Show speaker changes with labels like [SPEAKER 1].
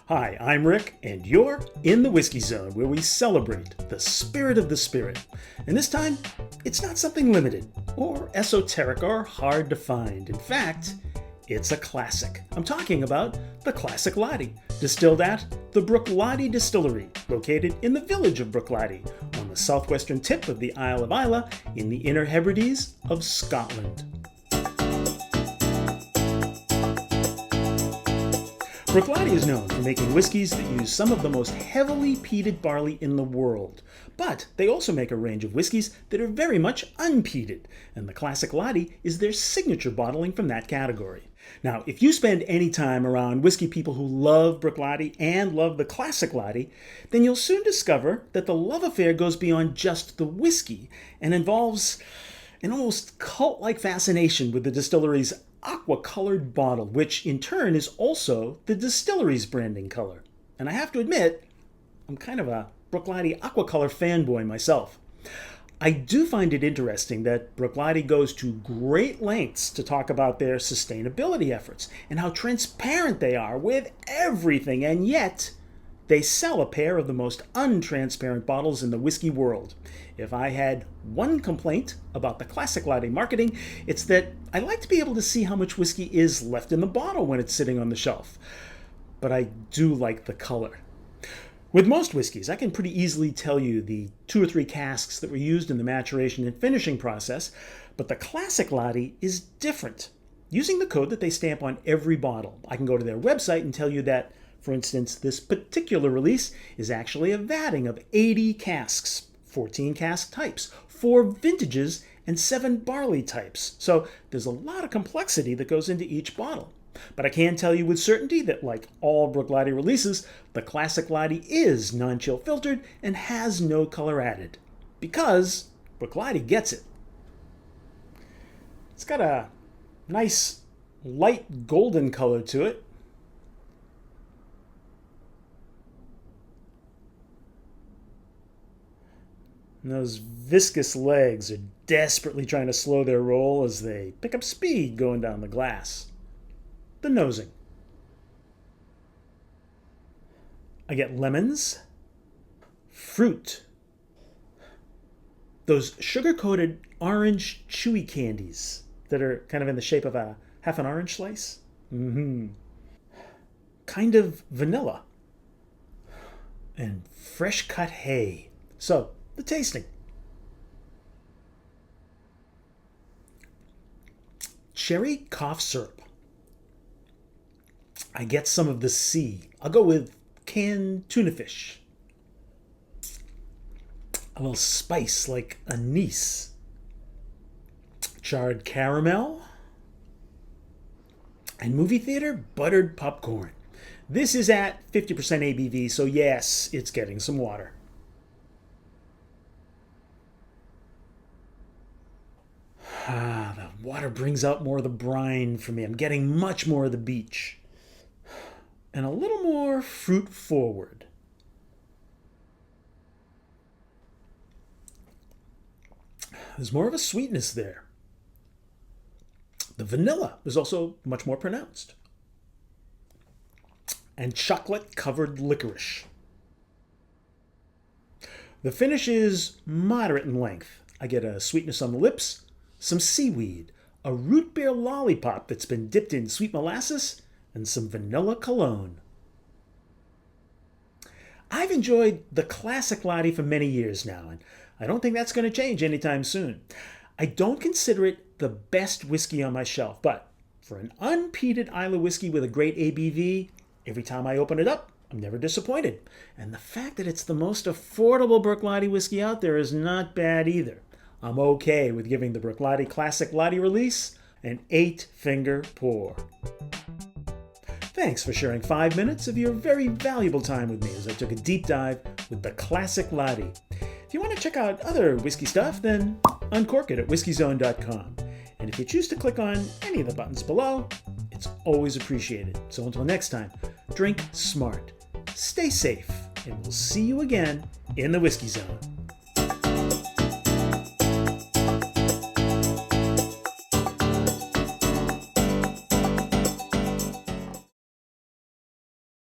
[SPEAKER 1] Hi, I'm Rick, and you're in the Whiskey Zone, where we celebrate the spirit of the spirit. And this time, it's not something limited, or esoteric, or hard to find. In fact, it's a classic. I'm talking about the Classic Laddie, distilled at the Bruichladdich Distillery, located in the village of Bruichladdich, on the southwestern tip of the Isle of Islay, in the Inner Hebrides of Scotland. Bruichladdich is known for making whiskies that use some of the most heavily peated barley in the world. But they also make a range of whiskies that are very much un-peated, and the Classic Laddie is their signature bottling from that category. Now, if you spend any time around whiskey people who love Bruichladdich and love the Classic Laddie, then you'll soon discover that the love affair goes beyond just the whiskey and involves an almost cult-like fascination with the distillery's aqua-colored bottle, which in turn is also the distillery's branding color. And I have to admit, I'm kind of a Bruichladdich aquacolor fanboy myself. I do find it interesting that Bruichladdich goes to great lengths to talk about their sustainability efforts and how transparent they are with everything, and yet they sell a pair of the most untransparent bottles in the whiskey world. If I had one complaint about the Classic Laddie marketing, it's that I like to be able to see how much whiskey is left in the bottle when it's sitting on the shelf. But I do like the color. With most whiskeys, I can pretty easily tell you the 2 or 3 casks that were used in the maturation and finishing process, but the Classic Laddie is different. Using the code that they stamp on every bottle, I can go to their website and tell you that, for instance, this particular release is actually a vatting of 80 casks, 14 cask types, 4 vintages, and 7 barley types. So there's a lot of complexity that goes into each bottle. But I can tell you with certainty that, like all Bruichladdich releases, the Classic Laddie is non-chill filtered and has no color added. Because Bruichladdich gets it. It's got a nice light golden color to it. And those viscous legs are desperately trying to slow their roll as they pick up speed going down the glass. The nosing. I get lemons, fruit, those sugar-coated orange chewy candies that are kind of in the shape of a half an orange slice. Kind of vanilla. And fresh cut hay. So, the tasting. Cherry cough syrup. I get some of the sea. I'll go with canned tuna fish. A little spice like anise. Charred caramel. And movie theater buttered popcorn. This is at 50% ABV, so yes, it's getting some water. The water brings out more of the brine for me. I'm getting much more of the beach. And a little more fruit forward. There's more of a sweetness there. The vanilla is also much more pronounced. And chocolate-covered licorice. The finish is moderate in length. I get a sweetness on the lips, some seaweed, a root beer lollipop that's been dipped in sweet molasses, and some vanilla cologne. I've enjoyed the Classic Laddie for many years now, and I don't think that's going to change anytime soon. I don't consider it the best whiskey on my shelf, but for an un-peated Islay whiskey with a great ABV, every time I open it up, I'm never disappointed. And the fact that it's the most affordable Bruichladdich whiskey out there is not bad either. I'm okay with giving the Bruichladdich Classic Laddie release an 8-finger pour. Thanks for sharing 5 minutes of your very valuable time with me as I took a deep dive with the Classic Laddie. If you want to check out other whiskey stuff, then uncork it at whiskyzone.com. And if you choose to click on any of the buttons below, it's always appreciated. So until next time, drink smart, stay safe, and we'll see you again in the Whiskey Zone.